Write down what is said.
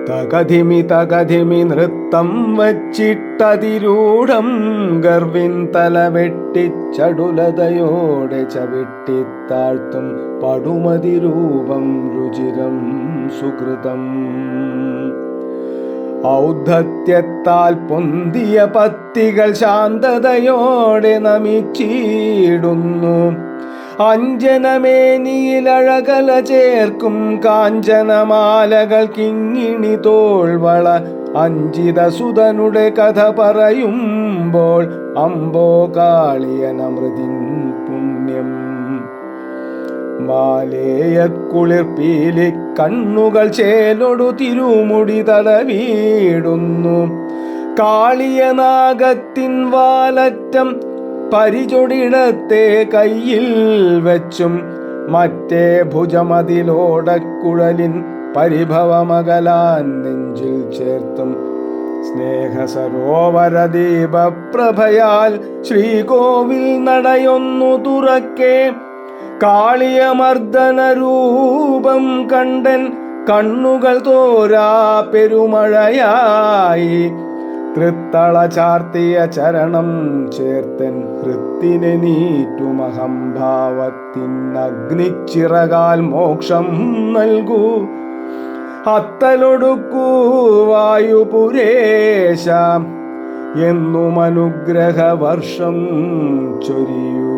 തകധിമി തകധിമി നൃത്തം വച്ചിട്ടതിരൂഢം ഗർവിൻ തല വെട്ടിച്ചടുലതയോടെ ചവിട്ടിത്താഴ്ത്തും പടുമതിരൂപം രുചിരം സുകൃതം. ഔദ്ധത്യത്താൽ പൊന്തിയ പത്തികൾ ശാന്തതയോടെ നമിച്ചിടുന്നു. അഞ്ജനമേനിയിലഴകല ചേർക്കും കാഞ്ചനമാലകൾ കിങ്ങിണി തോൾവള അഞ്ജിതസുതനുടെ കഥ പറയുമ്പോൾ അമ്പോ കാളിയനമൃതിൻ പുണ്യം. മാലേയക്കുളിർപ്പീലി കണ്ണുകൾ ചേലൊടു തിരുമുടി തടവിടുന്നു. കാളിയനാഗത്തിൻ വാലറ്റം പരിചൊടിടത്തെ കയ്യിൽ വെച്ചും മറ്റേ ഭുജമതിലോടക്കുഴലിൻ പരിഭവമകലാൻ നെഞ്ചിൽ ചേർത്തും സ്നേഹസരോവര ദീപപ്രഭയാൽ ശ്രീകോവിൽ നടയൊന്നു തുറക്കെ കാളിയമർദ്ദന രൂപം കണ്ടൻ കണ്ണുകൾ തോരാ പെരുമഴയായി. തൃത്തള ചാർത്തിയ ചരണം ചേർത്തൻ ഹൃത്തിനെ നീറ്റുമഹംഭാവത്തിനഗ്നിച്ചിറകാൽ മോക്ഷം നൽകൂ. അത്തലൊടുക്കൂ വായുപുരേശ എന്നും അനുഗ്രഹവർഷം ചൊരിയൂ.